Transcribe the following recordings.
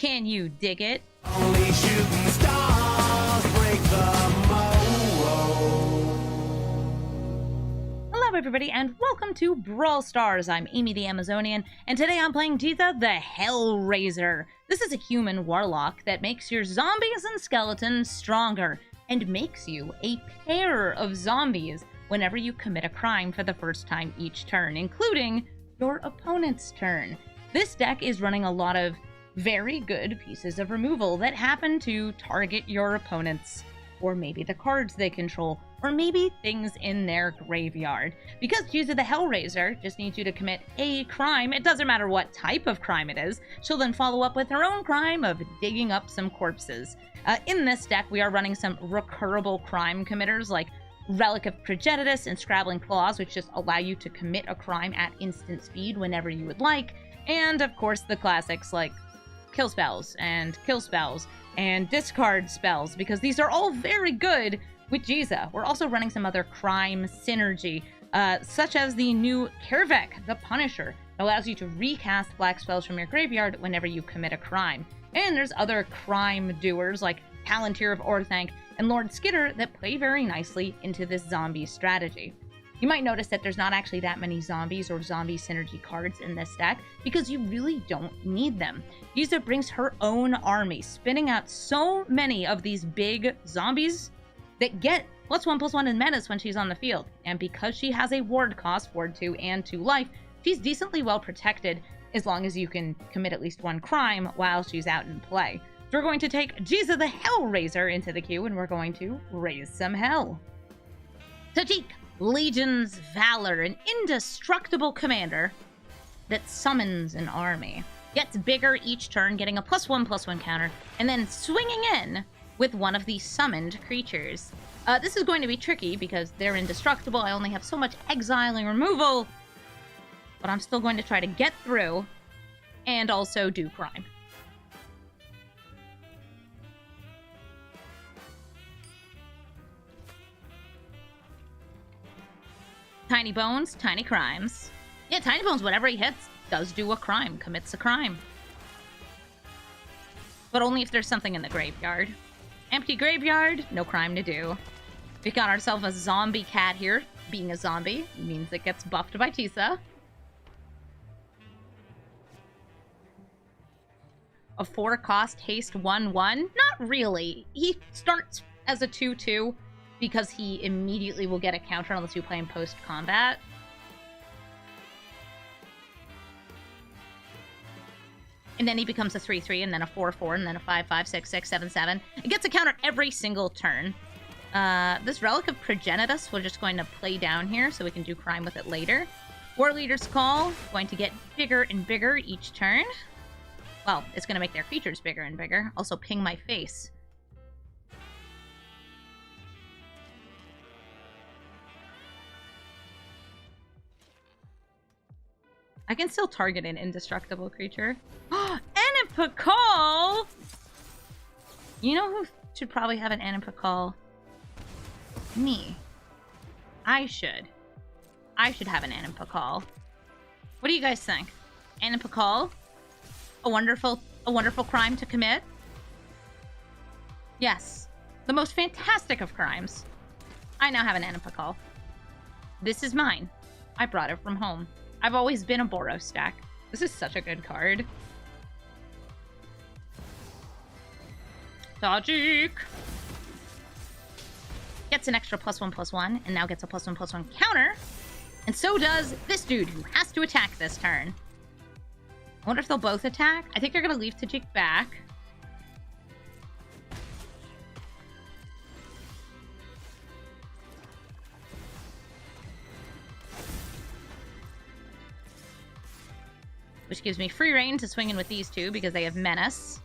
Can you dig it? Only shooting stars break the mold. Hello everybody and welcome to Brawl Stars. I'm Amy the Amazonian, and today I'm playing Gisa the Hellraiser. This is a human warlock that makes your zombies and skeletons stronger, and makes you a pair of zombies whenever you commit a crime for the first time each turn, including your opponent's turn. This deck is running a lot of very good pieces of removal that happen to target your opponents, or maybe the cards they control, or maybe things in their graveyard. Because Gisa the Hellraiser just needs you to commit a crime, it doesn't matter what type of crime it is, she'll then follow up with her own crime of digging up some corpses. In this deck, we are running some recurrable crime committers like Relic of Progenitus and Scrabbling Claws, which just allow you to commit a crime at instant speed whenever you would like, and of course the classics like kill spells and discard spells, because these are all very good with Gisa. We're also running some other crime synergy, such as the new Chatterfang, the Punisher, that allows you to recast black spells from your graveyard whenever you commit a crime. And there's other crime doers like Palantir of Orthanc and Lord Skitter that play very nicely into this zombie strategy. You might notice that there's not actually that many zombies or zombie synergy cards in this deck, because you really don't need them. Gisa brings her own army, spinning out so many of these big zombies that get +1/+1 in menace when she's on the field. And because she has a ward cost, ward 2 and 2 life, she's decently well protected as long as you can commit at least one crime while she's out in play. So we're going to take Gisa the Hellraiser into the queue, and we're going to raise some hell. Tajik, Legion's Valor, an indestructible commander that summons an army. Gets bigger each turn, getting a +1/+1 counter, and then swinging in with one of the summoned creatures. This is going to be tricky because they're indestructible. I only have so much exiling removal, but I'm still going to try to get through and also do crime. Tiny Bones, Tiny Crimes. Yeah, Tiny Bones, whatever he hits, does do a crime, commits a crime. But only if there's something in the graveyard. Empty graveyard, no crime to do. We've got ourselves a zombie cat here. Being a zombie means it gets buffed by Gisa. A 4-cost haste 1/1? Not really. He starts as a 2/2. Because he immediately will get a counter unless you play him post-combat. And then he becomes a 3/3, and then a 4/4, and then a 5/5, 6/6, 7/7. It gets a counter every single turn. This Relic of Progenitus we're just going to play down here so we can do crime with it later. War Leader's Call, going to get bigger and bigger each turn. Well, it's going to make their creatures bigger and bigger. Also ping my face. I can still target an indestructible creature. Anipakal! You know who should probably have an Anipakal? Me. I should. I should have an Anipakal. What do you guys think? Anipakal? A wonderful crime to commit? Yes. The most fantastic of crimes. I now have an Anipakal. This is mine. I brought it from home. I've always been a Boros stack. This is such a good card. Tajik! Gets an extra +1/+1, and now gets a +1/+1 counter. And so does this dude, who has to attack this turn. I wonder if they'll both attack? I think they're going to leave Tajik back. Which gives me free reign to swing in with these two because they have Menace.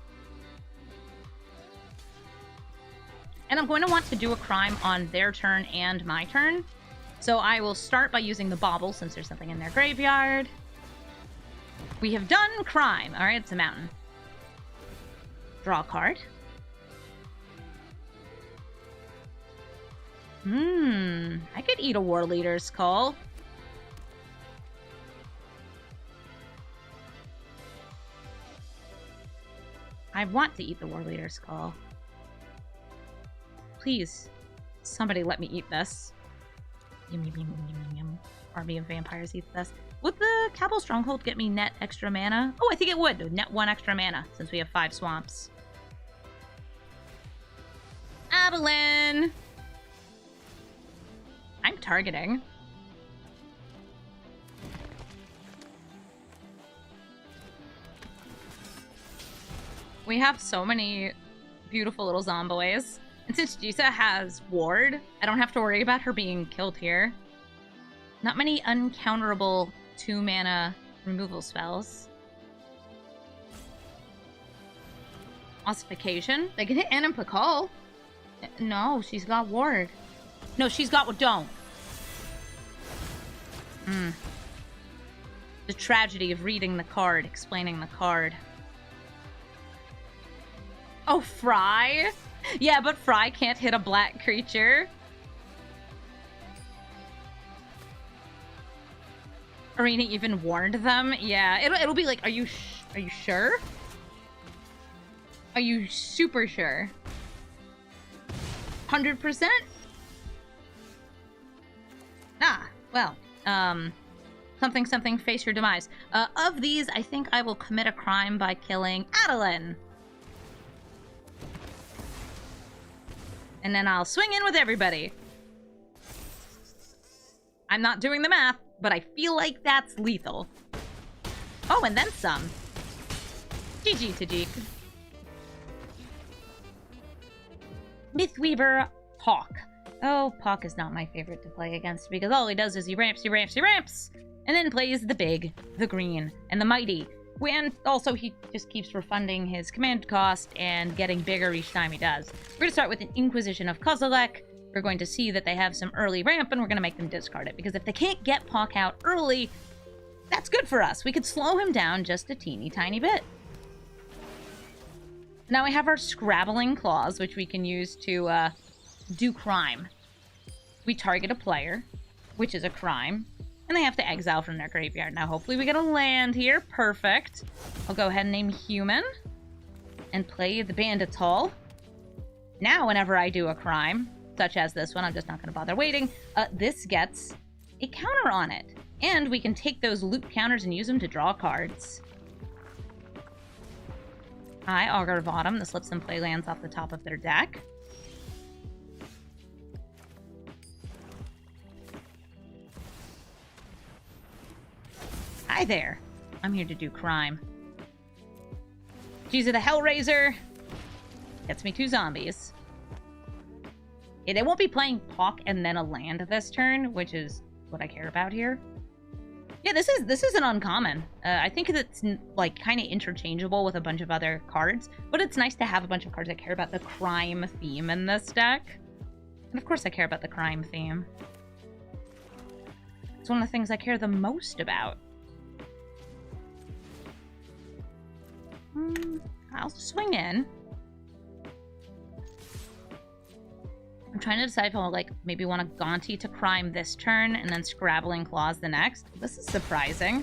And I'm going to want to do a crime on their turn and my turn. So I will start by using the Bauble since there's something in their graveyard. We have done crime. Alright, it's a mountain. Draw a card. I could eat a War Leader's Call. I want to eat the War Leader skull. Please, somebody let me eat this. Yum, yum, yum, yum, yum, yum. Army of vampires eats this. Would the Cabal Stronghold get me net extra mana? Oh, I think it would. Net 1 extra mana, since we have 5 swamps. Adeline! I'm targeting. We have so many beautiful little zomboids. And since Gisa has ward, I don't have to worry about her being killed here. Not many uncounterable 2-mana removal spells. Ossification. They can hit Anna and Pakal. No, she's got ward. No, she's got what don't. The tragedy of reading the card, explaining the card. Oh, Fry? Yeah, but Fry can't hit a black creature. Arena even warned them. Yeah, it'll be like, are you sure? Are you super sure? 100%? Ah, well, something, face your demise. Of these, I think I will commit a crime by killing Adeline. And then I'll swing in with everybody. I'm not doing the math, but I feel like that's lethal. Oh, and then some. GG Tajik. Mythweaver Pock. Oh, Pock is not my favorite to play against because all he does is he ramps, and then plays the big, the green, and the mighty. And also, he just keeps refunding his command cost and getting bigger each time he does. We're going to start with an Inquisition of Kozilek. We're going to see that they have some early ramp, and we're going to make them discard it. Because if they can't get Pock out early, that's good for us. We could slow him down just a teeny tiny bit. Now we have our Scrabbling Claws, which we can use to do crime. We target a player, which is a crime. And they have to exile from their graveyard. Now, hopefully we get a land here. Perfect. I'll go ahead and name Human. And play the Bandit's Hall. Now, whenever I do a crime, such as this one, I'm just not going to bother waiting, this gets a counter on it. And we can take those loop counters and use them to draw cards. Hi, Augur of Autumn. This lets them play lands off the top of their deck. Hi there. I'm here to do crime. Gisa the Hellraiser. Gets me 2 zombies. Yeah, they won't be playing Pock and then a land this turn, which is what I care about here. Yeah, this is an uncommon. I think it's like kind of interchangeable with a bunch of other cards, but it's nice to have a bunch of cards that care about the crime theme in this deck. And of course I care about the crime theme. It's one of the things I care the most about. I'll swing in. I'm trying to decide if I'll, like, maybe want a Gaunty to crime this turn and then Scrabbling Claws the next. This is surprising.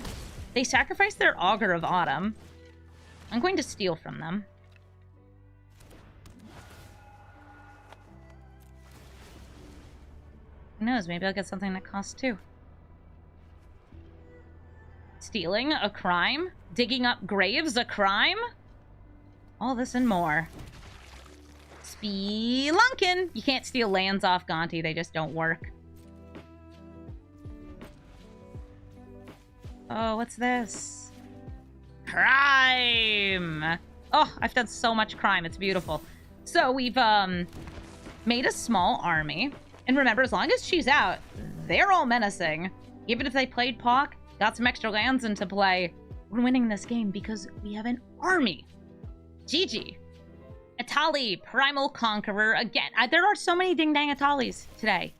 They sacrificed their Augur of Autumn. I'm going to steal from them. Who knows? Maybe I'll get something that costs 2. Stealing a crime? Digging up graves a crime? All this and more. Spelunkin! You can't steal lands off Gaunty, they just don't work. Oh, what's this? Crime! Oh, I've done so much crime, it's beautiful. So we've made a small army. And remember, as long as she's out, they're all menacing. Even if they played Pock, got some extra lands into play, we're winning this game because we have an army. GG. Atali, Primal Conqueror. Again, there are so many ding-dang Atalis today.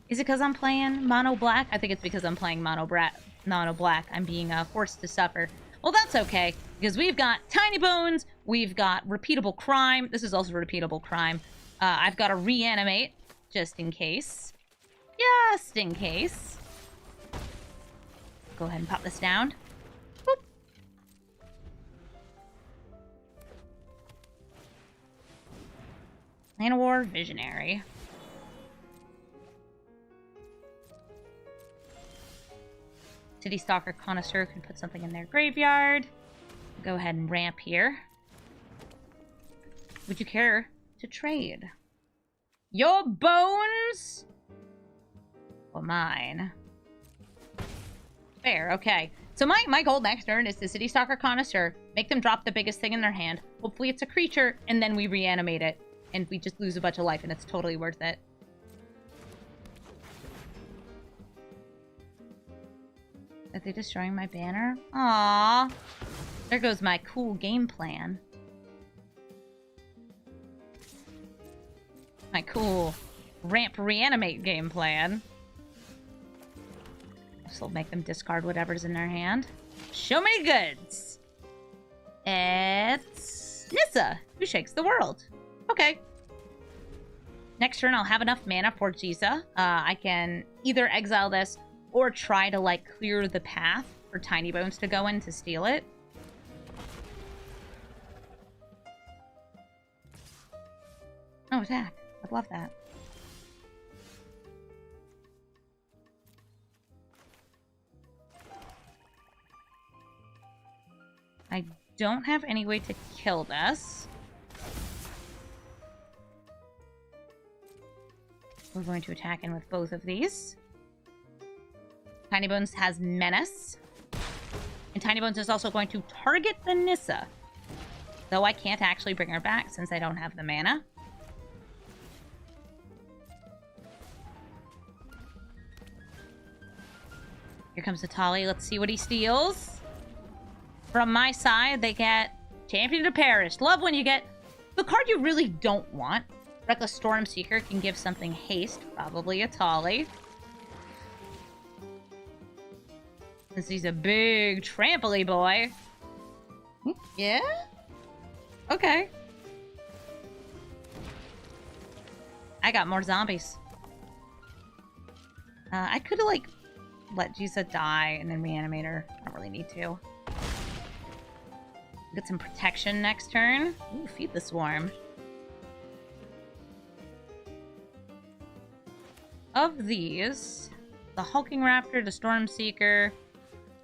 Is it because I'm playing Mono Black? I think it's because I'm playing Mono Black. I'm being forced to suffer. Well, that's okay, because we've got Tiny Bones, we've got Repeatable Crime. This is also Repeatable Crime. I've got a Reanimate, just in case. Just in case. Go ahead and pop this down. Boop. Plan of War, Visionary. City Stalker Connoisseur could put something in their graveyard. Go ahead and ramp here. Would you care to trade? Your bones? Or mine? Fair, okay. So my goal next turn is the City Stalker Connoisseur. Make them drop the biggest thing in their hand. Hopefully it's a creature, and then we reanimate it. And we just lose a bunch of life, and it's totally worth it. Are they destroying my banner? Aww. There goes my cool game plan. My cool ramp reanimate game plan. This will make them discard whatever's in their hand. Show me goods. It's Nissa, who shakes the world. Okay. Next turn, I'll have enough mana for Gisa. I can either exile this or try to, like, clear the path for Tiny Bones to go in to steal it. Oh, attack. I'd love that. I don't have any way to kill this. We're going to attack in with both of these. Tiny Bones has Menace. And Tiny Bones is also going to target the Nissa. Though I can't actually bring her back since I don't have the mana. Here comes Atali. Let's see what he steals. From my side, they get Champion to Perish. Love when you get the card you really don't want. Reckless Stormseeker can give something haste. Probably Atali. Since he's a big trampoly boy. Yeah? Okay. I got more zombies. I could have, like, let Gisa die and then reanimate her. I don't really need to. Get some protection next turn. Ooh, feed the swarm. Of these, the Hulking Raptor, the Stormseeker. I'm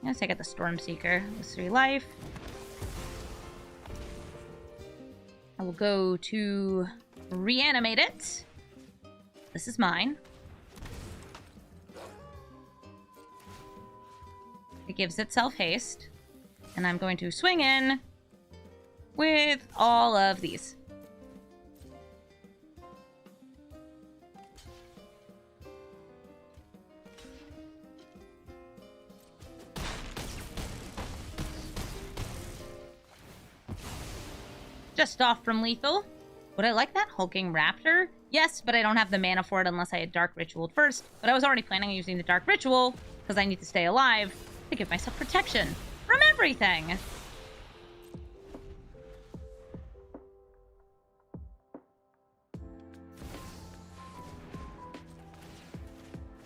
gonna take out the Stormseeker. This 3 life. I will go to reanimate it. This is mine. It gives itself haste. And I'm going to swing in with all of these. Just off from lethal. Would I like that Hulking Raptor? Yes, but I don't have the mana for it unless I had Dark Ritualed first. But I was already planning on using the Dark Ritual because I need to stay alive to give myself protection from everything.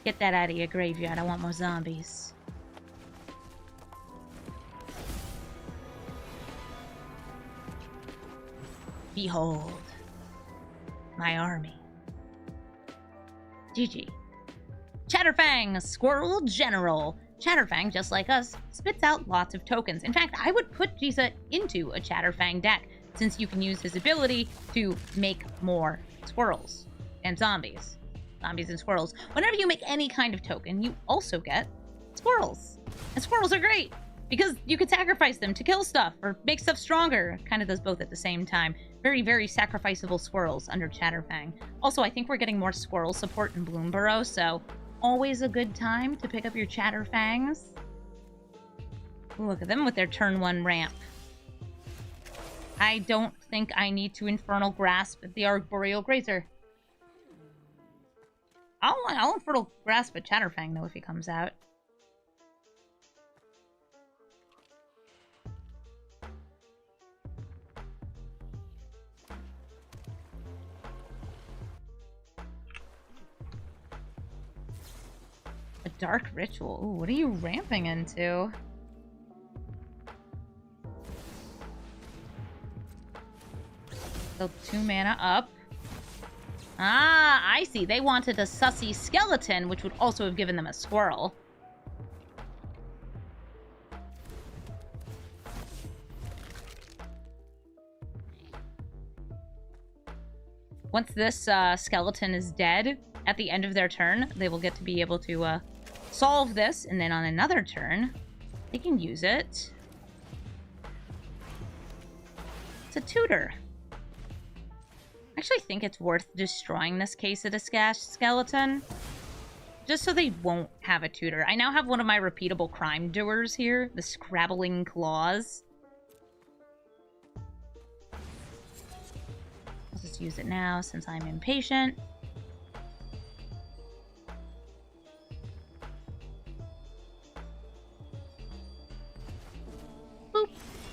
Get that out of your graveyard. I want more zombies. Behold my army. GG. Chatterfang, Squirrel General. Chatterfang, just like us, spits out lots of tokens. In fact, I would put Gisa into a Chatterfang deck, since you can use his ability to make more squirrels and zombies. Zombies and squirrels. Whenever you make any kind of token, you also get squirrels. And squirrels are great, because you could sacrifice them to kill stuff or make stuff stronger. Kind of does both at the same time. Very, very sacrificable squirrels under Chatterfang. Also, I think we're getting more squirrel support in Bloomborough, so always a good time to pick up your Chatterfangs. Ooh, look at them with their turn 1 ramp. I don't think I need to Infernal Grasp the Arboreal Grazer. I'll Infernal Grasp a Chatterfang, though, if he comes out. A Dark Ritual. Ooh, what are you ramping into? So 2 mana up. Ah, I see. They wanted a sussy skeleton, which would also have given them a squirrel. Once this skeleton is dead, at the end of their turn, they will get to be able to solve this, and then on another turn, they can use it. It's a tutor. I actually think it's worth destroying this Gisa skeleton, just so they won't have a tutor. I now have one of my repeatable crime doers here, the Scrabbling Claws. I'll just use it now since I'm impatient. Boop.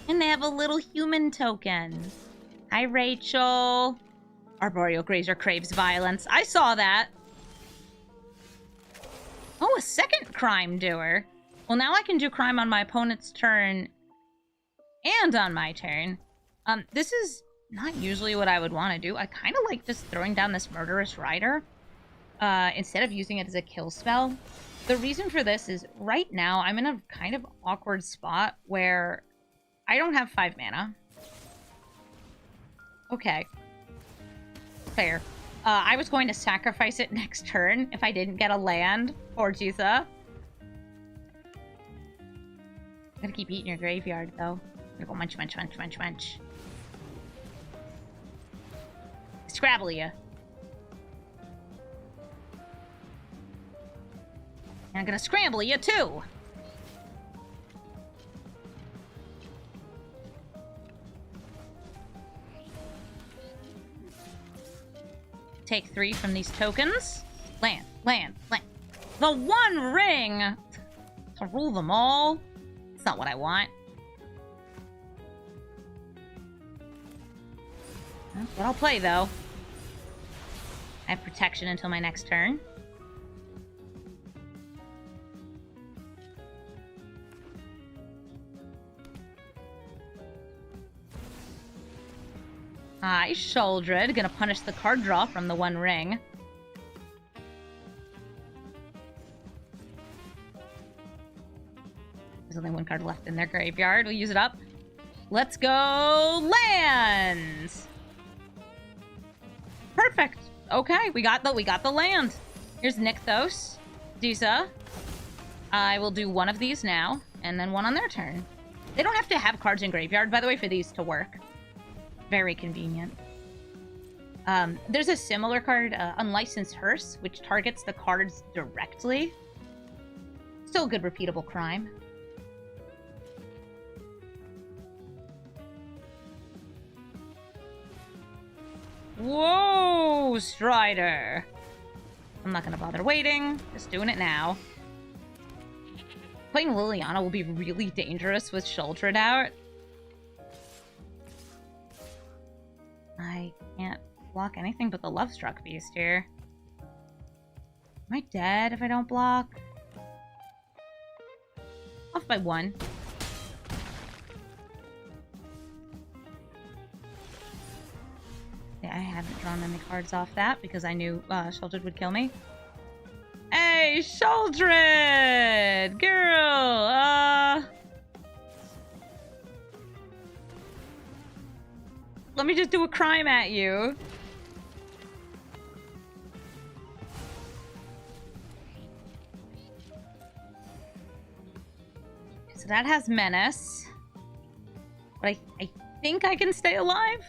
And they have a little human token. Hi, Rachel. Arboreal Grazer craves violence. I saw that. Oh, a second crime doer. Well, now I can do crime on my opponent's turn and on my turn. This is not usually what I would want to do. I kind of like just throwing down this Murderous Rider instead of using it as a kill spell. The reason for this is right now I'm in a kind of awkward spot where I don't have 5 mana. Okay. Fair. I was going to sacrifice it next turn if I didn't get a land for Gisa. Gotta keep eating your graveyard, though. Gotta go munch, munch, munch, munch, munch. Scrabble ya. And I'm gonna scramble you, too! Take 3 from these tokens. Land, land, land. The One Ring! To rule them all? It's not what I want. That's what I'll play, though. I have protection until my next turn. Hi, Sheoldred. Gonna punish the card draw from the One Ring. There's only one card left in their graveyard. We'll use it up. Let's go land! Perfect. Okay, we got the land. Here's Nykthos. Gisa. I will do one of these now, and then one on their turn. They don't have to have cards in graveyard, by the way, for these to work. Very convenient. There's a similar card, Unlicensed Hearse, which targets the cards directly. Still a good repeatable crime. Whoa, Strider! I'm not gonna bother waiting. Just doing it now. Playing Liliana will be really dangerous with Sheoldred out. I can't block anything but the Lovestruck Beast here. Am I dead if I don't block? Off by 1. Yeah, I haven't drawn any cards off that because I knew Sheoldred would kill me. Hey, Sheoldred! Girl! Let me just do a crime at you. So that has Menace. But I think I can stay alive?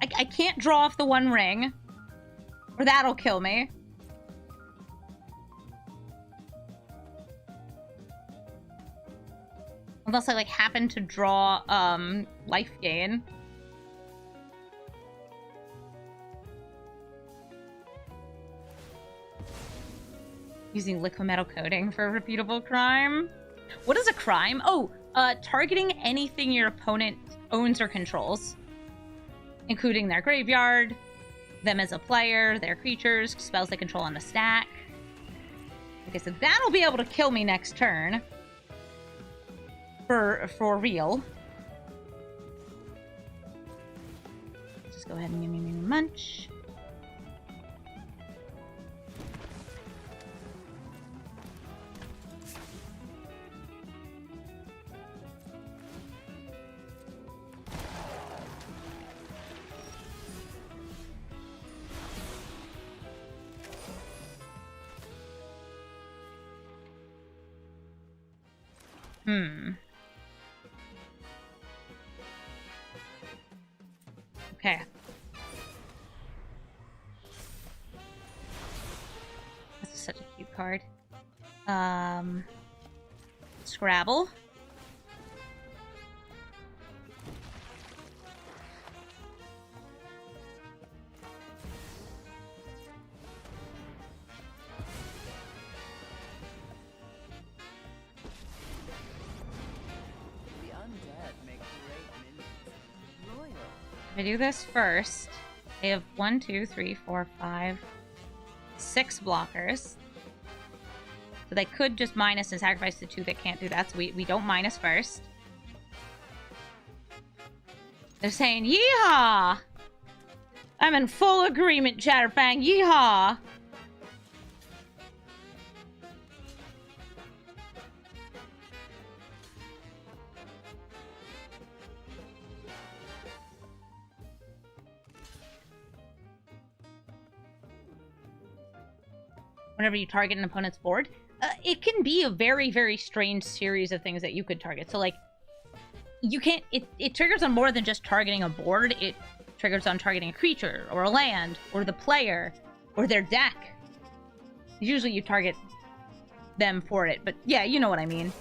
I can't draw off the One Ring. Or that'll kill me. Unless I, like, happen to draw, life gain. Using liquid metal coating for a repeatable crime. What is a crime? Oh, targeting anything your opponent owns or controls. Including their graveyard, them as a player, their creatures, spells they control on the stack. Okay, so that'll be able to kill me next turn. For real. Just go ahead and give me a munch. Okay. This is such a cute card. Scrabble. I do this first. They have 1, 2, 3, 4, 5, 6 blockers. So they could just minus and sacrifice the 2 that can't do that. So we don't minus first. They're saying, yeehaw! I'm in full agreement, Chatterfang. Yeehaw! Whenever you target an opponent's board, it can be a very, very strange series of things that you could target. So, like, you can't... It triggers on more than just targeting a board. It triggers on targeting a creature, or a land, or the player, or their deck. Usually you target them for it, but yeah, you know what I mean.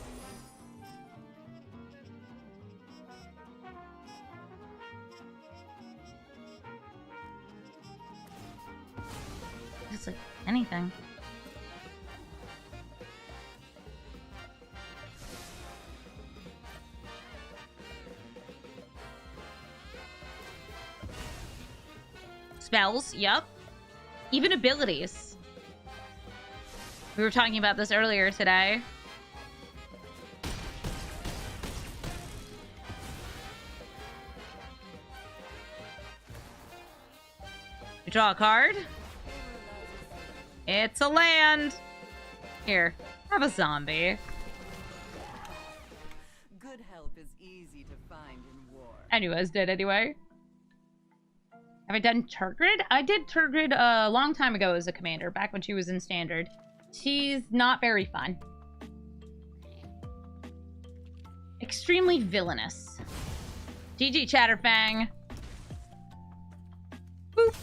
It's like anything. Spells, yep. Even abilities. We were talking about this earlier today. You draw a card. It's a land. Here, have a zombie. Good help is easy to find in war. I knew I was dead anyway. Have I done Turgid? I did Turgid a long time ago as a commander, back when she was in Standard. She's not very fun. Extremely villainous. GG, Chatterfang. Boop.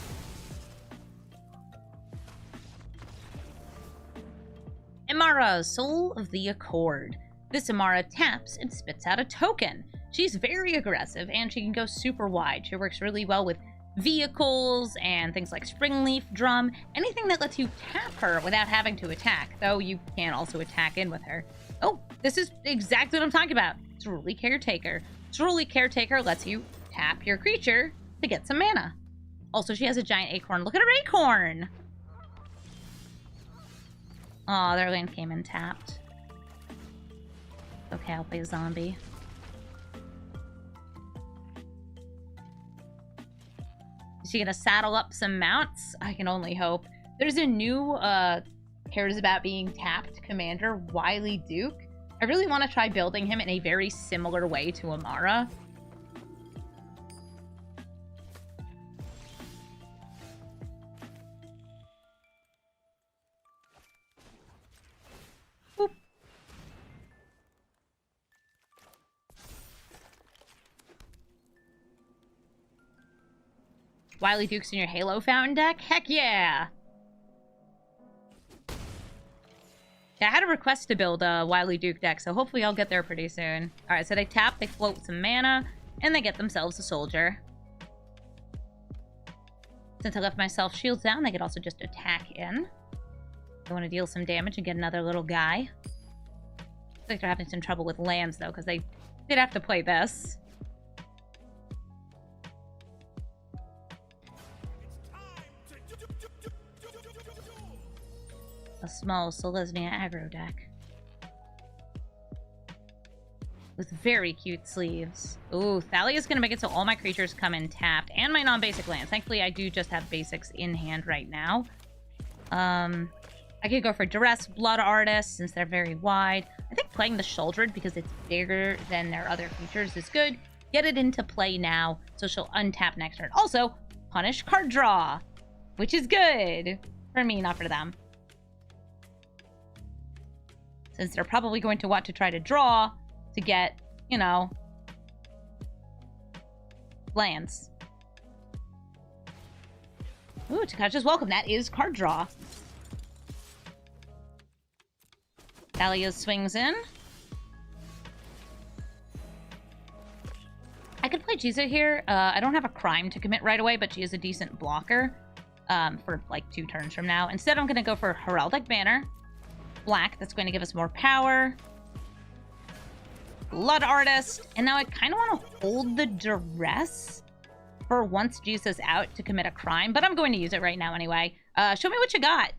Amara, Soul of the Accord. This Amara taps and spits out a token. She's very aggressive, and she can go super wide. She works really well with vehicles and things like Springleaf, Drum, anything that lets you tap her without having to attack, though you can also attack in with her. Oh, this is exactly what I'm talking about. Truly Caretaker. Truly Caretaker lets you tap your creature to get some mana. Also, she has a giant acorn. Look at her acorn! Aw, their land came in tapped. Okay, I'll play a zombie. Is she gonna saddle up some mounts? I can only hope. There's a new, cares about being tapped commander, Wily Duke. I really want to try building him in a very similar way to Amara. Boop. Wily Duke's in your Halo Fountain deck? Heck yeah! Yeah, I had a request to build a Wily Duke deck, so hopefully I'll get there pretty soon. Alright, so they tap, they float some mana, and they get themselves a soldier. Since I left myself shields down, they could also just attack in. They want to deal some damage and get another little guy. Looks like they're having some trouble with lands, though, because they did have to play this. A small Selesnya aggro deck. With Very cute sleeves. Ooh, Thalia's gonna make it so all my creatures come in tapped, and my non-basic lands. Thankfully, I do just have basics in hand right now. I could go for Duress, Blood Artist, since they're very wide. I think playing the Shouldered, because it's bigger than their other creatures, is good. Get it into play now, so she'll untap next turn. Also, punish card draw, which is good. For me, not for them. Since they're probably going to want to try to draw to get, you know, lands. Ooh, Takasha's Welcome. That is card draw. Thalia swings in. I could play Gisa here. I don't have a crime to commit right away, but she is a decent blocker for like 2 turns from now. Instead, I'm going to go for Heraldic Banner. Black, that's going to give us more power. Blood Artist. And now I kind of want to hold the Duress for once Gisa's out to commit a crime, but I'm going to use it right now anyway. Show me what you got.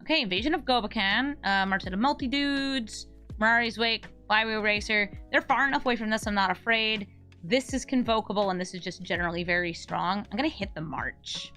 Okay, Invasion of Gobakan, March of the Multi-Dudes, Mirari's Wake, Flywheel Racer. They're far enough away from this, I'm not afraid. This is Convocable, and this is just generally very strong. I'm going to hit the March.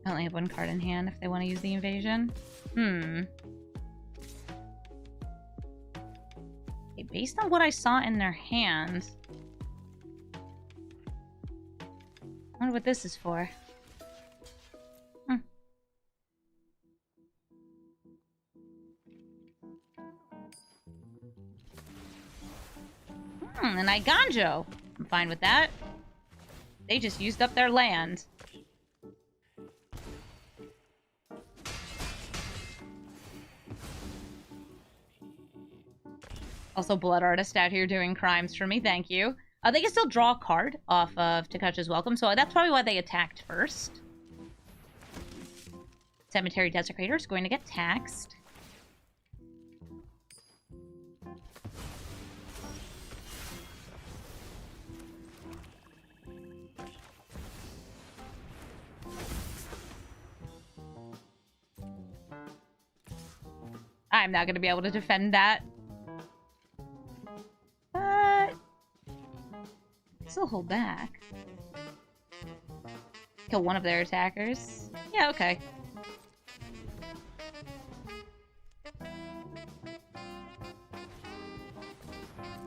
I only have 1 card in hand if they want to use the invasion. Okay, based on what I saw in their hand, I wonder what this is for. An Iganjo. I'm fine with that. They just used up their land. Also, Blood Artist out here doing crimes for me. Thank you. They can still draw a card off of Takasha's Welcome, so that's probably why they attacked first. Cemetery Desecrator is going to get taxed. I'm not going to be able to defend that. Still hold back. Kill one of their attackers. Yeah, okay.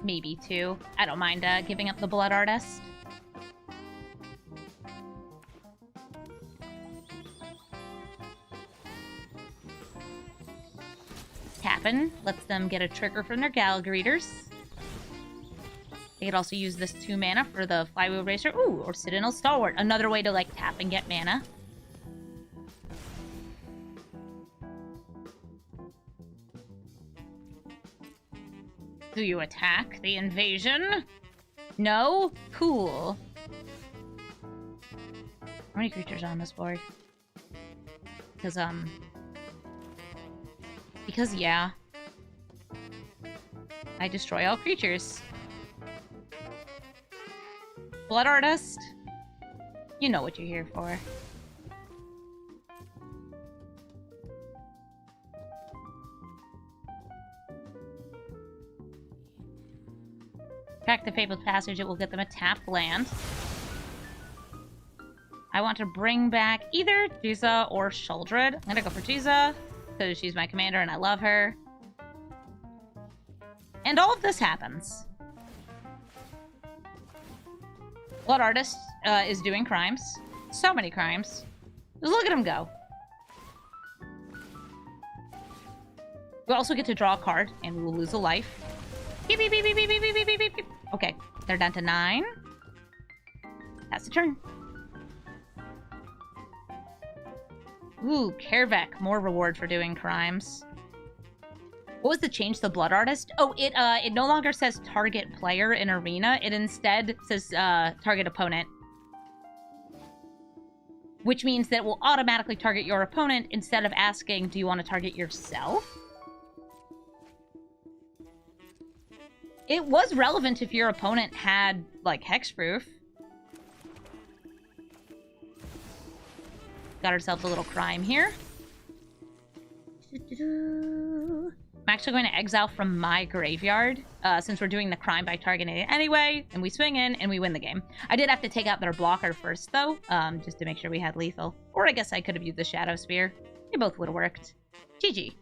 Maybe 2. I don't mind giving up the Blood Artist. Tappin' lets them get a trigger from their Galgreeters. They could also use this 2 mana for the Flywheel Racer. Ooh, or Citadel Stalwart. Another way to, like, tap and get mana. Do you attack the invasion? No? Cool. How many creatures are on this board? Because, yeah. I destroy all creatures. Blood Artist, you know what you're here for. Crack the Fabled Passage, it will get them a tapped land. I want to bring back either Gisa or Shouldered. I'm gonna go for Gisa, because she's my commander and I love her. And all of this happens. Blood Artist is doing crimes. So many crimes. Just look at him go. We also get to draw a card, and we will lose a life. Beep, beep, beep, beep, beep, beep, beep, beep, beep, beep. Okay, they're down to 9. That's the turn. Ooh, Kervek. More reward for doing crimes. What was the change to the Blood Artist? Oh, it no longer says target player in Arena. It instead says target opponent. Which means that it will automatically target your opponent instead of asking, do you want to target yourself? It was relevant if your opponent had, like, hexproof. Got ourselves a little crime here. I'm actually going to exile from my graveyard, since we're doing the crime by targeting it anyway, and we swing in, and we win the game. I did have to take out their blocker first, though, just to make sure we had lethal. Or I guess I could have used the Shadow Spear. They both would have worked. GG.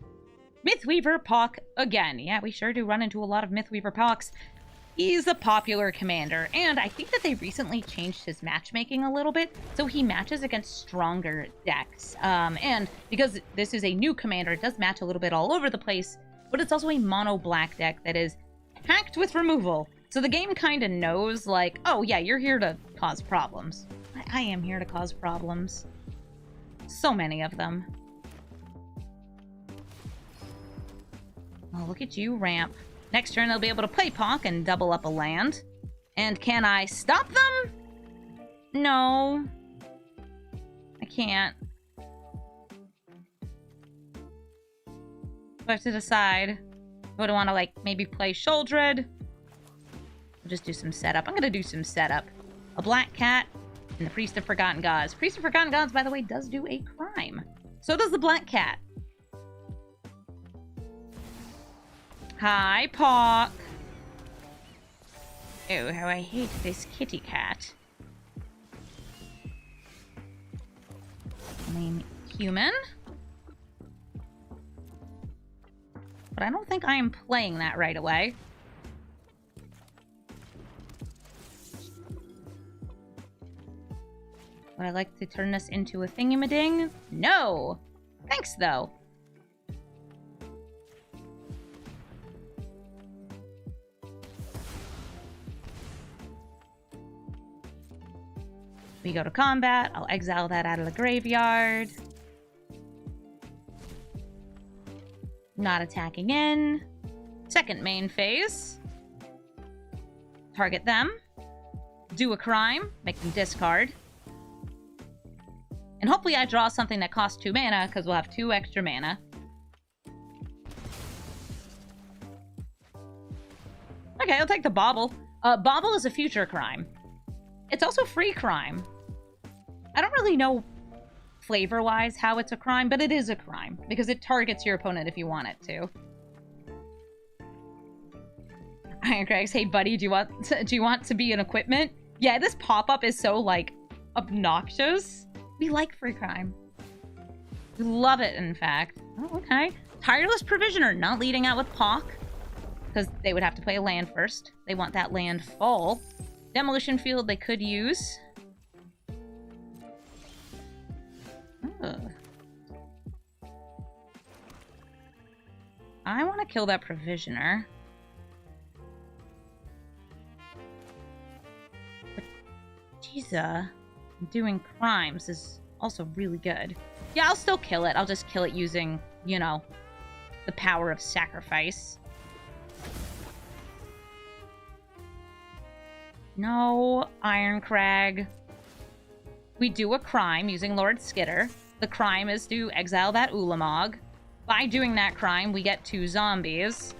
Mythweaver Pock again. Yeah, we sure do run into a lot of Mythweaver Pocks. He's a popular commander, and I think that they recently changed his matchmaking a little bit, so he matches against stronger decks. And because this is a new commander, it does match a little bit all over the place, but it's also a mono-black deck that is packed with removal. So the game kind of knows, like, oh yeah, you're here to cause problems. I am here to cause problems. So many of them. Oh, look at you, ramp. Next turn, they'll be able to play Pock and double up a land. And can I stop them? No. I can't. I have to decide. Would I want to, like, maybe play Shuldred? I'll just do some setup. I'm going to do some setup. A Black Cat and the Priest of Forgotten Gods. Priest of Forgotten Gods, by the way, does do a crime. So does the Black Cat. Hi, Pock. Oh, how I hate this kitty cat. Name human. But I don't think I am playing that right away. Would I like to turn this into a thingamading? No! Thanks, though. We go to combat. I'll exile that out of the graveyard. Not attacking in. Second main phase. Target them. Do a crime. Make them discard. And hopefully I draw something that costs 2 mana, because we'll have 2 extra mana. Okay, I'll take the Bauble. Bauble is a future crime. It's also free crime. I don't really know flavor-wise how it's a crime, but it is a crime because it targets your opponent if you want it to. Iron Crags, hey buddy, do you want to be an equipment? Yeah, this pop-up is so, like, obnoxious. We like free crime. We love it, in fact. Oh, okay. Tireless Provisioner, not leading out with Pock, because they would have to play a land first. They want that land full. Demolition Field they could use. Ugh. I want to kill that Provisioner. But Gisa doing crimes is also really good. Yeah, I'll still kill it. I'll just kill it using, you know, the power of sacrifice. No, Iron Crag. We do a crime using Lord Skitter. The crime is to exile that Ulamog. By doing that crime, we get 2 zombies.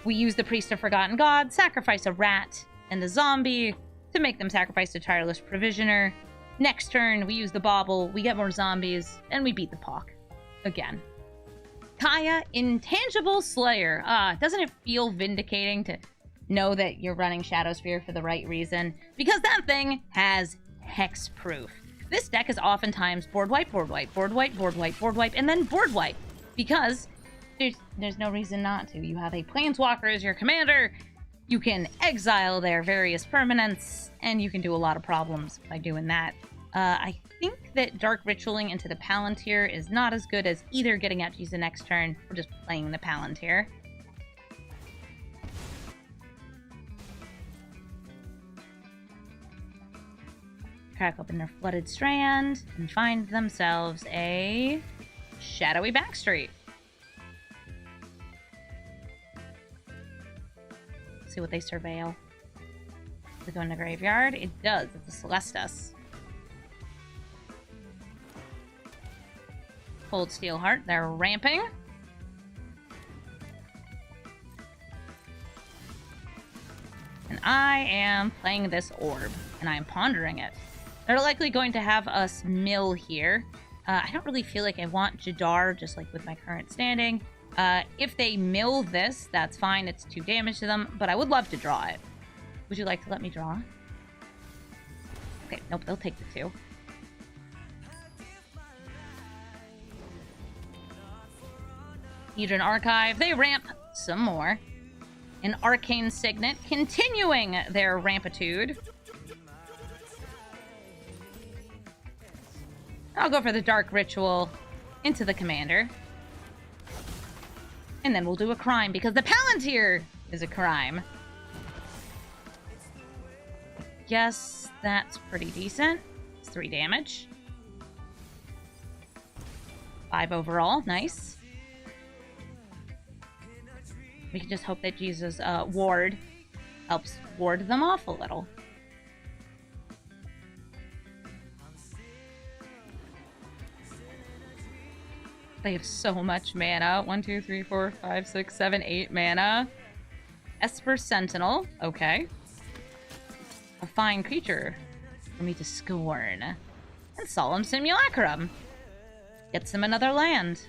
We use the Priest of Forgotten God, sacrifice a rat and the zombie to make them sacrifice a Tireless Provisioner. Next turn, we use the Bauble, we get more zombies, and we beat the Pock. Again. Kaya, Intangible Slayer. Doesn't it feel vindicating to know that you're running Shadow Spear for the right reason? Because that thing has hexproof. This deck is oftentimes board wipe, board wipe, board wipe, board wipe, board wipe, and then board wipe. Because there's no reason not to. You have a Planeswalker as your commander, you can exile their various permanents, and you can do a lot of problems by doing that. I think that Dark Ritualing into the Palantir is not as good as either getting out Gisa next turn or just playing the Palantir. Crack open their Flooded Strand and find themselves a Shadowy Backstreet. Let's see what they surveil. Does it go in the graveyard? It does. It's a Celestus. Cold Steelheart. They're ramping. Listen, I am playing this orb, and I am pondering it. They're likely going to have us mill here. I don't really feel like I want Jadar, just like with my current standing. If they mill this, that's fine. It's 2 damage to them, but I would love to draw it. Would you like to let me draw? Okay, nope, they'll take the 2. Hedron Archive, they ramp some more. An Arcane Signet, continuing their rampitude. I'll go for the Dark Ritual into the Commander. And then we'll do a crime, because the Palantir is a crime. Guess that's pretty decent. It's 3 damage. 5 overall, nice. We can just hope that Jesus' ward helps ward them off a little. They have so much mana. 1, 2, 3, 4, 5, 6, 7, 8 mana. Esper Sentinel. Okay. A fine creature for me to scorn. And Solemn Simulacrum. Gets him another land.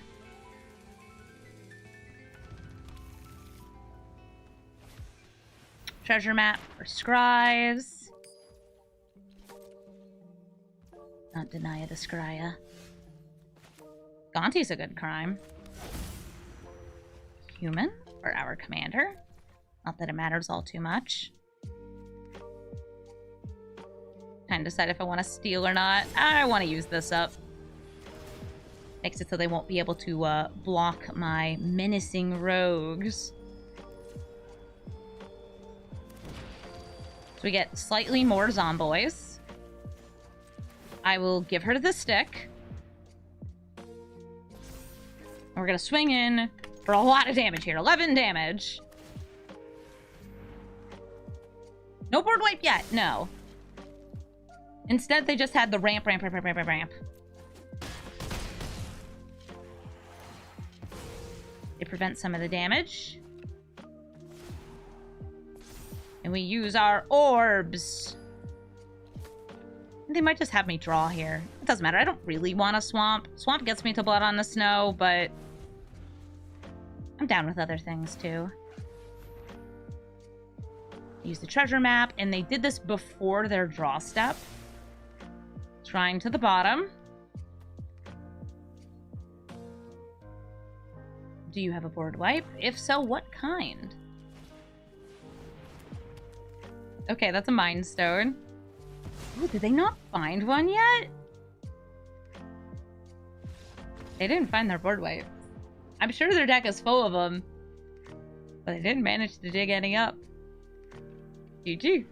Treasure map for Scries. Not deny the Scrya. Gonti's a good crime. Human for our commander. Not that it matters all too much. Trying to decide if I want to steal or not. I want to use this up. Makes it so they won't be able to block my menacing rogues. So we get slightly more zomboys. I will give her the stick. We're going to swing in for a lot of damage here. 11 damage. No board wipe yet. No. Instead, they just had the ramp. It prevents some of the damage. And we use our orbs. They might just have me draw here. It doesn't matter. I don't really want a swamp. Swamp gets me to Blood on the Snow, but I'm down with other things too. Use the treasure map, and they did this before their draw step. Shrine to the bottom. Do you have a board wipe? If so, what kind? Okay, that's a Mind Stone. Ooh, did they not find one yet? They didn't find their board wipe. I'm sure their deck is full of them, but they didn't manage to dig any up. GG.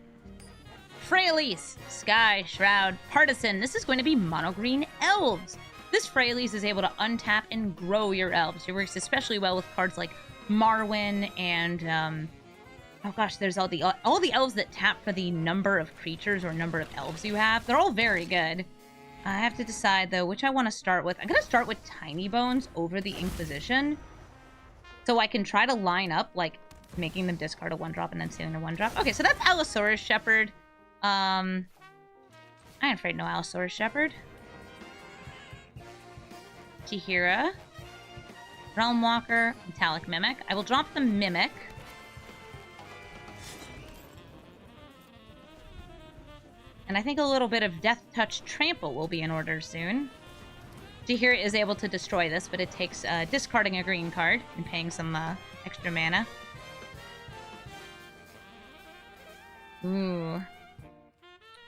Freyalise, Sky, Shroud, Partisan. This is going to be mono green elves. This Freyalise is able to untap and grow your elves. It works especially well with cards like Marwyn and oh gosh, there's all the elves that tap for the number of creatures or number of elves you have. They're all very good. I have to decide though which I want to start with. I'm gonna start with Tiny Bones over the Inquisition, so I can try to line up like making them discard a 1-drop and then stealing a 1-drop. Okay, so that's Allosaurus Shepherd. I ain't afraid no Allosaurus Shepherd. Chihira, Realm Walker, Metallic Mimic. I will drop the Mimic. And I think a little bit of Death Touch Trample will be in order soon. Chihira is able to destroy this, but it takes discarding a green card and paying some extra mana. Ooh.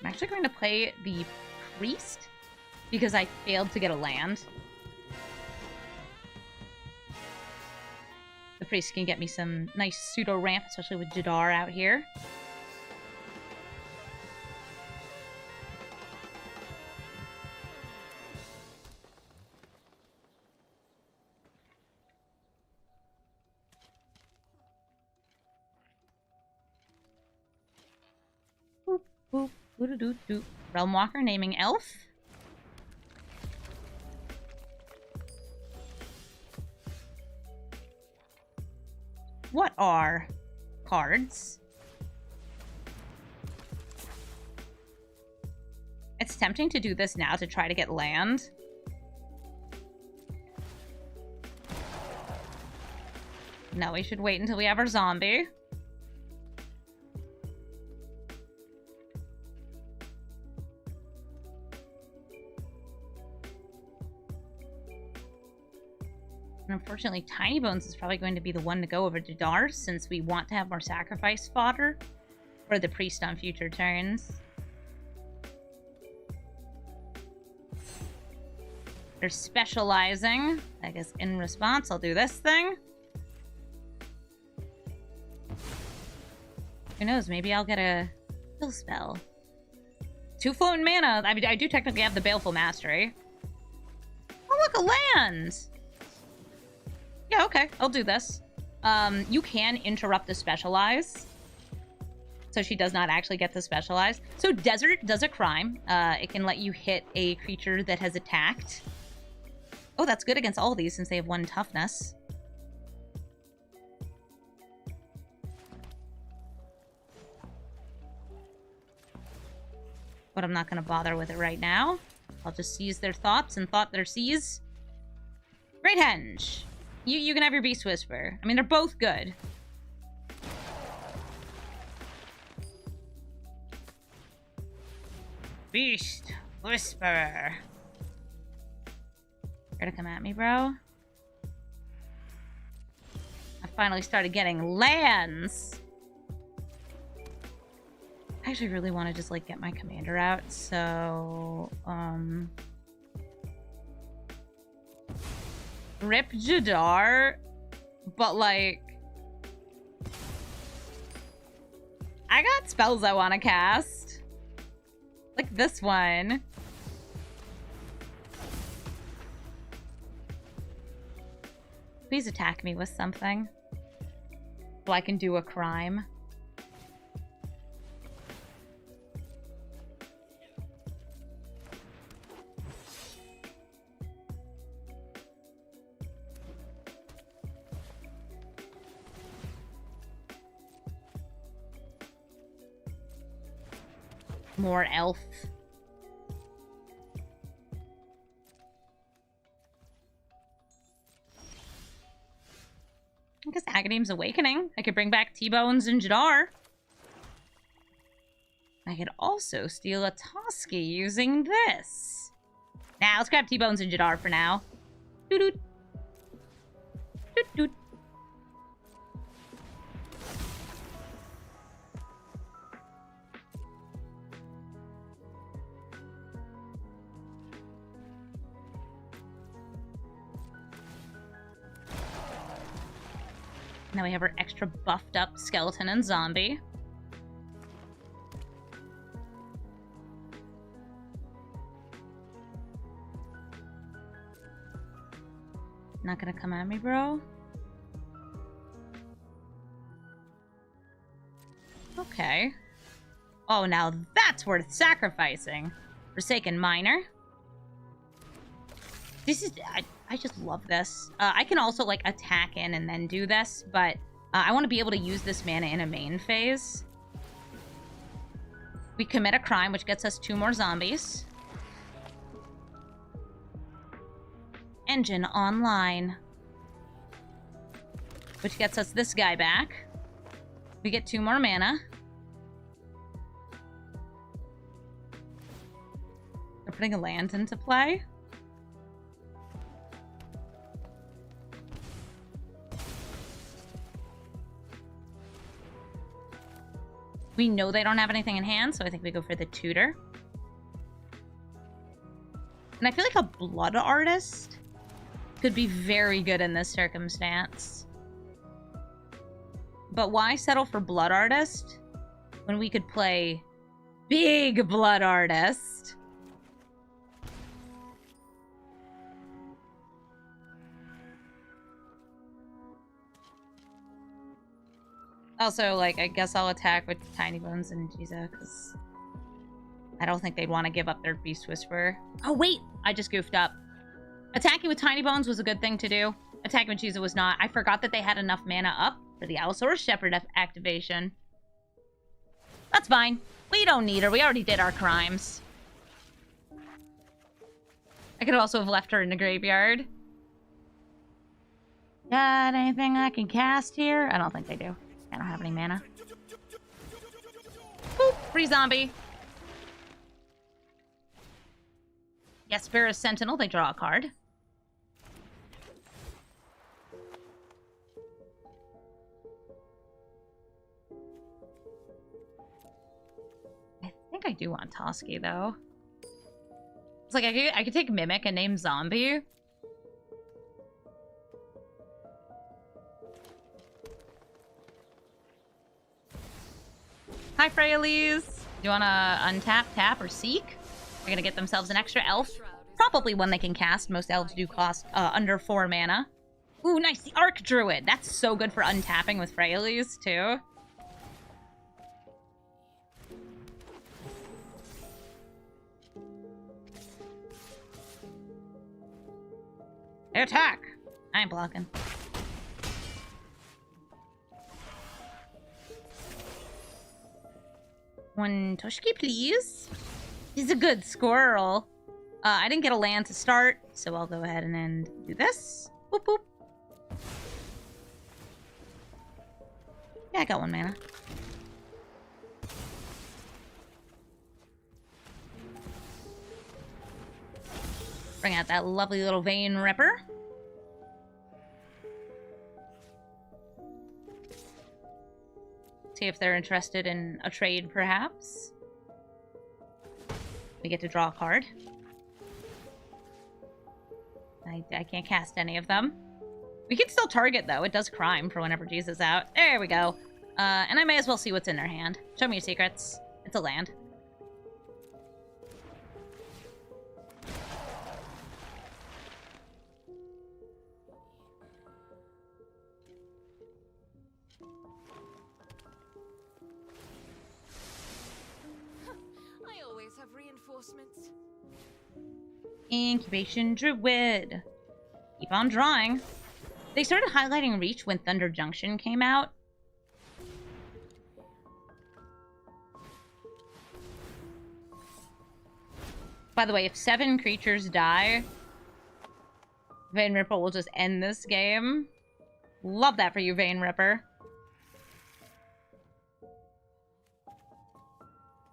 I'm actually going to play the Priest because I failed to get a land. The Priest can get me some nice pseudo ramp, especially with Jadar out here. Boop, boop, doo-doo-doo-doo. Realm Walker naming Elf. What are cards It's tempting to do this now to try to get land. No, we should wait until we have our zombie. And unfortunately, Tiny Bones is probably going to be the one to go over Jadar, since we want to have more sacrifice fodder for the priest on future turns. They're specializing. I guess in response, I'll do this thing. Who knows? Maybe I'll get a kill spell. 2 floating mana. I mean, I do technically have the Baleful Mastery. Oh, look, a land! Yeah, okay. I'll do this. You can interrupt the specialize. So she does not actually get to specialize. So Desert does a crime. It can let you hit a creature that has attacked. Oh, that's good against all of these since they have 1 toughness. But I'm not going to bother with it right now. I'll just seize their thoughts and thought their seize. Great Henge. You can have your Beast Whisper. I mean, they're both good. Beast Whisper. You're gonna come at me, bro? I finally started getting lands. I actually really want to just, like, get my commander out, so, Rip Jadar, but, like, I got spells I want to cast. Like this one. Please attack me with something so I can do a crime. More elf. I guess Aghanim Awakening. I could bring back T-Bones and Jadar. I could also steal a Toski using this. Nah, let's grab T-Bones and Jadar for now. Doot-doot. Doot-doot. Now we have our extra buffed up skeleton and zombie. Not gonna come at me, bro? Okay. Oh, now that's worth sacrificing. Forsaken Miner. This is... I just love this. I can also, like, attack in and then do this, but I want to be able to use this mana in a main phase. We commit a crime, which gets us 2 more zombies. Engine online. Which gets us this guy back. We get 2 more mana. We're putting a land into play. We know they don't have anything in hand, so I think we go for the tutor. And I feel like a Blood Artist could be very good in this circumstance. But why settle for Blood Artist when we could play Big Blood Artist? Also, like, I guess I'll attack with Tiny Bones and Gisa, because I don't think they'd want to give up their Beast Whisperer. Oh, wait! I just goofed up. Attacking with Tiny Bones was a good thing to do. Attacking with Gisa was not. I forgot that they had enough mana up for the Allosaurus Shepherd activation. That's fine. We don't need her. We already did our crimes. I could also have left her in the graveyard. Got anything I can cast here? I don't think they do. I don't have any mana. Boop! Free zombie. Yes, Spirit Sentinel. They draw a card. I think I do want Toski, though. It's like I could take Mimic and name Zombie. Hi, Freyalise. Do you want to untap, tap, or seek? They're going to get themselves an extra elf. Probably one they can cast. Most elves do cost under 4 mana. Ooh, nice. The Arc Druid. That's so good for untapping with Freyalise, too. Attack! I ain't blocking. One Toshki, please. He's a good squirrel. I didn't get a land to start, so I'll go ahead and do this. Boop, boop. Yeah, I got 1 mana. Bring out that lovely little Vein Ripper. See if they're interested in a trade, perhaps. We get to draw a card. I can't cast any of them. We can still target, though. It does crime for whenever Gisa's out. There we go. And I may as well see what's in their hand. Show me your secrets. It's a land. I always have reinforcements. Incubation Druid. Keep on drawing. They started highlighting Reach when Thunder Junction came out. By the way, if 7 creatures die, Vein Ripper will just end this game. Love that for you, Vein Ripper.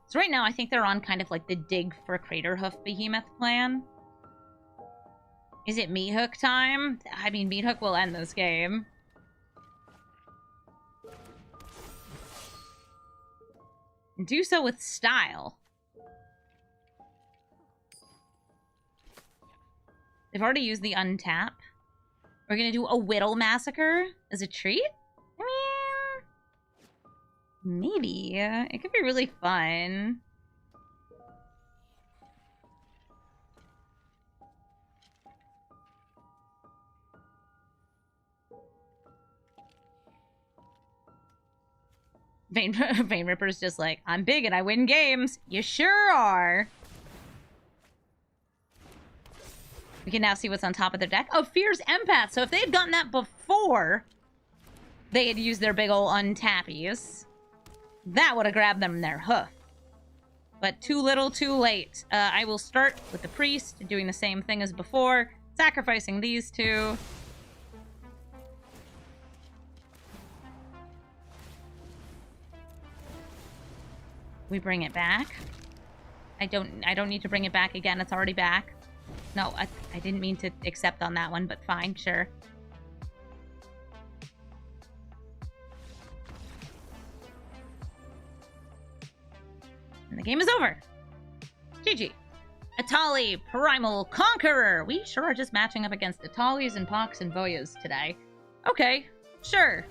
So right now, I think they're on kind of like the dig for Craterhoof Behemoth plan. Is it Meat Hook time? I mean, Meat Hook will end this game. And do so with style. They've already used the untap. We're gonna do a Whittle Massacre as a treat? I mean... maybe. It could be really fun. Vein Ripper's just like, I'm big and I win games. You sure are. We can now see what's on top of their deck. Oh, Fierce Empath. So if they had gotten that before they had used their big ol' untappies, that would have grabbed them in their hoof. But too little, too late. I will start with the Priest, doing the same thing as before, sacrificing these 2. We bring it back. I don't need to bring it back again. It's already back. No, I didn't mean to accept on that one, but fine, sure. And the game is over. GG. Atali, Primal Conqueror. We sure are just matching up against Atalis and Pocks and Voyas today. Okay, sure.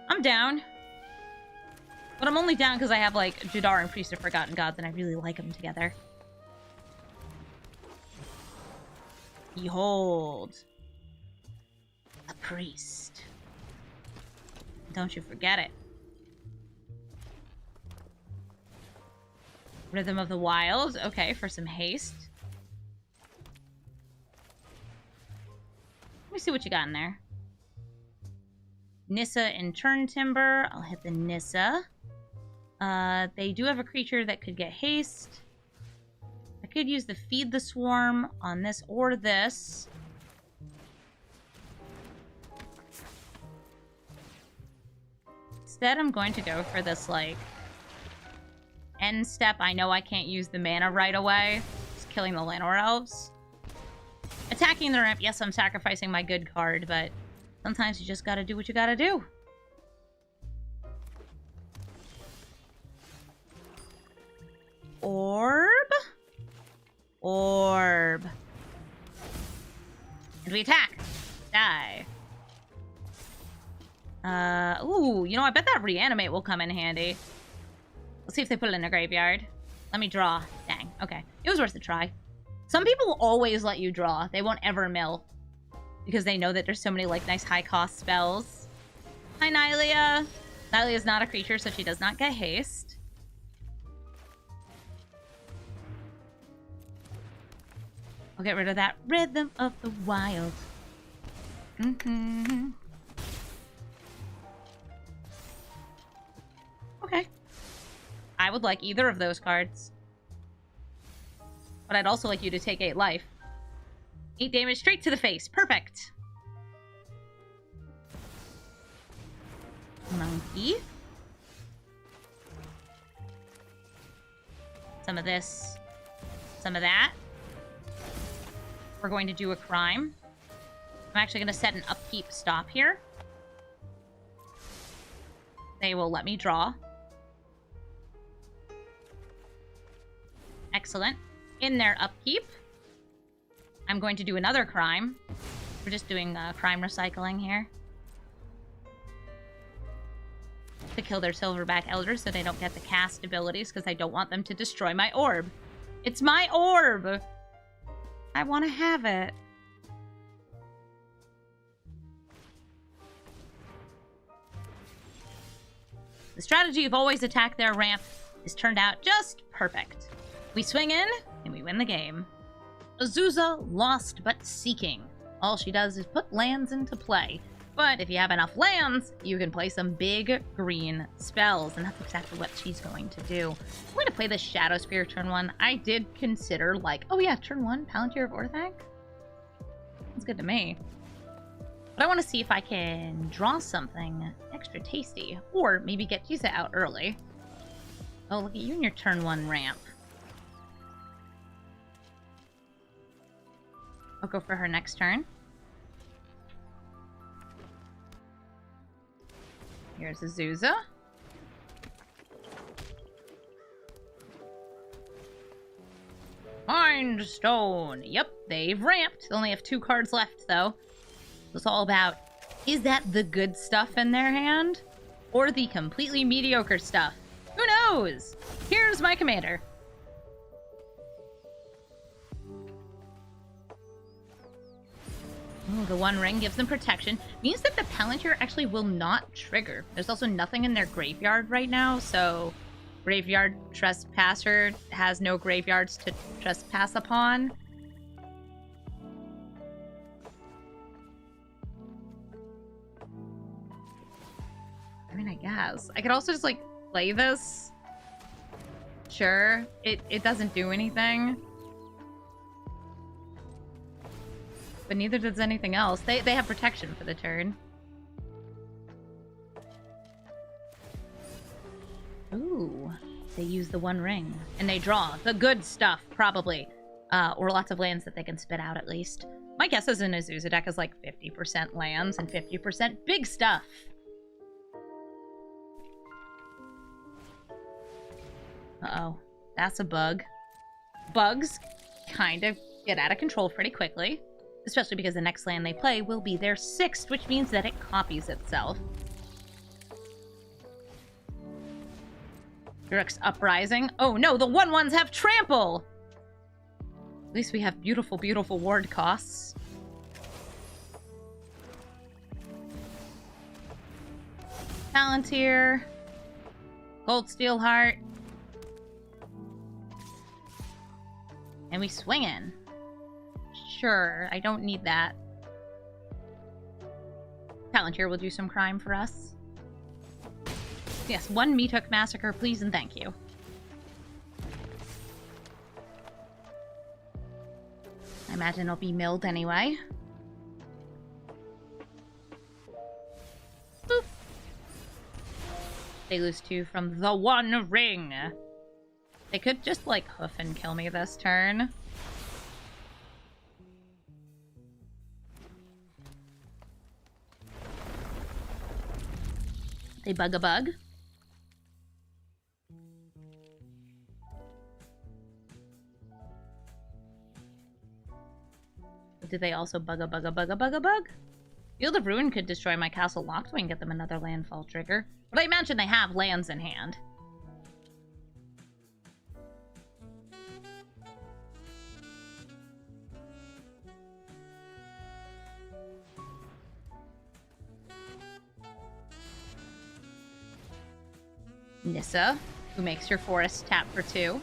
I'm down. But I'm only down because I have, like, Jadar and Priest of Forgotten Gods, and I really like them together. Behold. A priest. Don't you forget it. Rhythm of the Wild. Okay, for some haste. Let me see what you got in there. Nissa and Turn Timber. I'll hit the Nissa. They do have a creature that could get haste. That could use the Feed the Swarm on this or this. Instead, I'm going to go for this, like, end step. I know I can't use the mana right away. Just killing the Llanowar Elves. Attacking the ramp. Yes, I'm sacrificing my good card, but sometimes you just gotta do what you gotta do. Orb. Orb. And we attack. Die. Ooh, you know, I bet that reanimate will come in handy. Let's see if they put it in a graveyard. Let me draw. Dang, okay. It was worth a try. Some people will always let you draw. They won't ever mill. Because they know that there's so many, like, nice high-cost spells. Hi, Nylia. Nylia is not a creature, so she does not get haste. I'll get rid of that Rhythm of the Wild. Okay. I would like either of those cards. But I'd also like you to take 8 life. 8 damage straight to the face. Perfect. Monkey. Some of this. Some of that. We're going to do a crime. I'm actually going to set an upkeep stop here. They will let me draw. Excellent. In their upkeep, I'm going to do another crime. We're just doing crime recycling here. To kill their Silverback Elders so they don't get the cast abilities because I don't want them to destroy my orb. It's my orb! I want to have it. The strategy of always attack their ramp has turned out just perfect. We swing in, and we win the game. Azusa, lost but seeking. All she does is put lands into play. But if you have enough lands, you can play some big green spells, and that's exactly what she's going to do. I'm going to play the Shadow Spear turn 1. I did consider, like, oh yeah, turn 1, Palantir of Orthanc? That's good to me. But I want to see if I can draw something extra tasty, or maybe get Gisa out early. Oh, look at you and your turn 1 ramp. I'll go for her next turn. Here's Azusa. Mind Stone. Yep, they've ramped. They only have 2 cards left, though. So it's all about, is that the good stuff in their hand? Or the completely mediocre stuff? Who knows? Here's my commander. Ooh, the 1 ring gives them protection. Means that the Palantir actually will not trigger. There's also nothing in their graveyard right now, so Graveyard Trespasser has no graveyards to trespass upon. I mean, I guess. I could also just, like, play this. Sure. It doesn't do anything. But neither does anything else. They have protection for the turn. Ooh. They use the 1 ring. And they draw the good stuff, probably. Or lots of lands that they can spit out, at least. My guess is an Azusa deck is like 50% lands and 50% big stuff. Uh-oh. That's a bug. Bugs kind of get out of control pretty quickly. Especially because the next land they play will be their 6th, which means that it copies itself. Uruk's Uprising. Oh no, the 1/1s have trample! At least we have beautiful, beautiful ward costs. Palantir. Gold Steelheart. And we swing in. Sure, I don't need that. Palantir will do some crime for us. Yes, 1 Meathook Massacre, please and thank you. imagine it'll be milled anyway. Boop. They lose 2 from the One Ring. They could just, like, hoof and kill me this turn. They bug a bug. Did they also bug a bug a bug a bug a bug? Field of Ruin could destroy my castle Locked and get them another landfall trigger. But I imagine they have lands in hand. Nissa, who makes your forest tap for 2.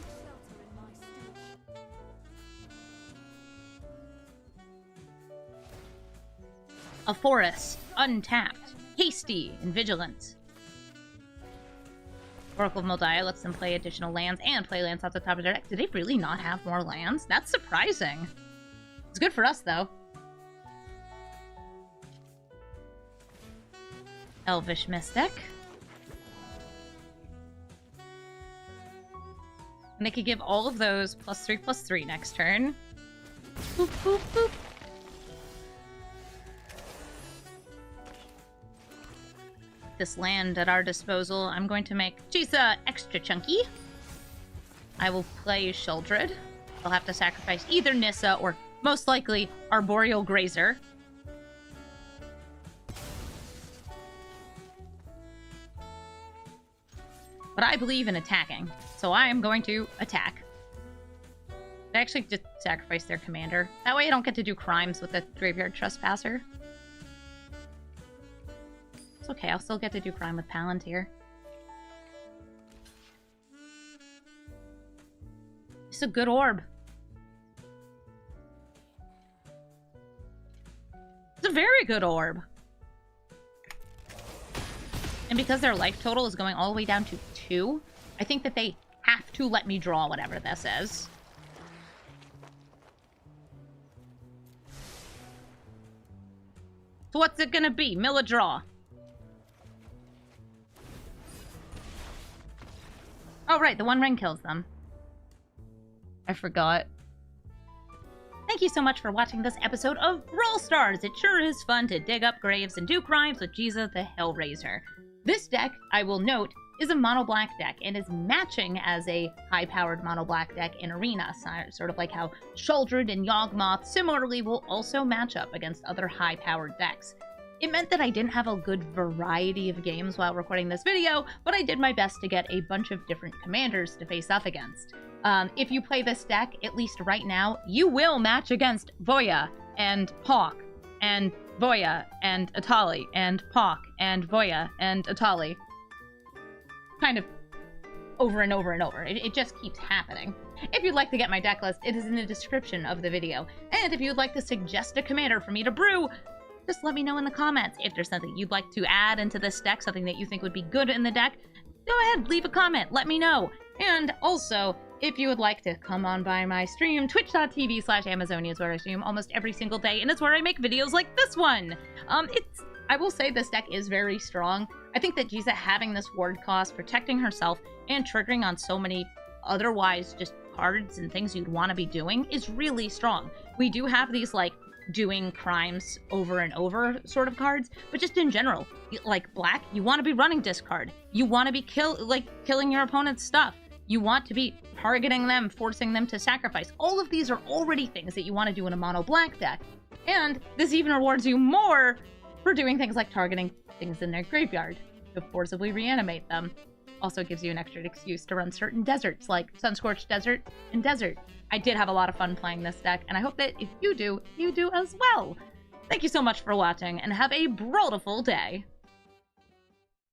A forest, untapped, hasty, and vigilant. Oracle of Moldiah lets them play additional lands and play lands off the top of their deck. Do they really not have more lands? That's surprising. It's good for us, though. Elvish Mystic. And they could give all of those +3/+3 next turn. Boop, boop, boop. This land at our disposal, I'm going to make Gisa extra chunky. I will play Sheoldred. I'll have to sacrifice either Nissa or, most likely, Arboreal Grazer. But I believe in attacking, so I am going to attack. I actually just sacrifice their commander. That way I don't get to do crimes with the Graveyard Trespasser. It's okay, I'll still get to do crime with Palantir. It's a good orb. It's a very good orb. And because their life total is going all the way down to 2, I think that they have to let me draw whatever this is. So what's it gonna be? Mill a draw. Oh, right, the One Ring kills them. I forgot. Thank you so much for watching this episode of Brawl Stars. It sure is fun to dig up graves and do crimes with Gisa the Hellraiser. This deck, I will note, is a mono-black deck and is matching as a high-powered mono-black deck in Arena, sort of like how Sheoldred and Yawgmoth similarly will also match up against other high-powered decks. It meant that I didn't have a good variety of games while recording this video, but I did my best to get a bunch of different commanders to face off against. If you play this deck, at least right now, you will match against Voya and Pock and Voya and Atali and Pock and Voya and Atali. Kind of over and over and over. It just keeps happening. If you'd like to get my deck list, it is in the description of the video. And if you'd like to suggest a commander for me to brew, just let me know in the comments. If there's something you'd like to add into this deck, something that you think would be good in the deck, go ahead, leave a comment, let me know. And also, if you would like to come on by my stream, twitch.tv/Amazonia is where I stream almost every single day, and it's where I make videos like this one. I will say this deck is very strong. I think that Gisa having this ward cost, protecting herself, and triggering on so many otherwise just cards and things you'd want to be doing is really strong. We do have these, like, doing crimes over and over sort of cards, but just in general, like black, you want to be running discard. You want to be killing your opponent's stuff. You want to be targeting them, forcing them to sacrifice. All of these are already things that you want to do in a mono black deck. And this even rewards you more for doing things like targeting things in their graveyard to forcibly reanimate them. Also gives you an extra excuse to run certain deserts like Sunscorched Desert and Desert. I did have a lot of fun playing this deck, and I hope that if you do as well. Thank you so much for watching, and have a brawlful day.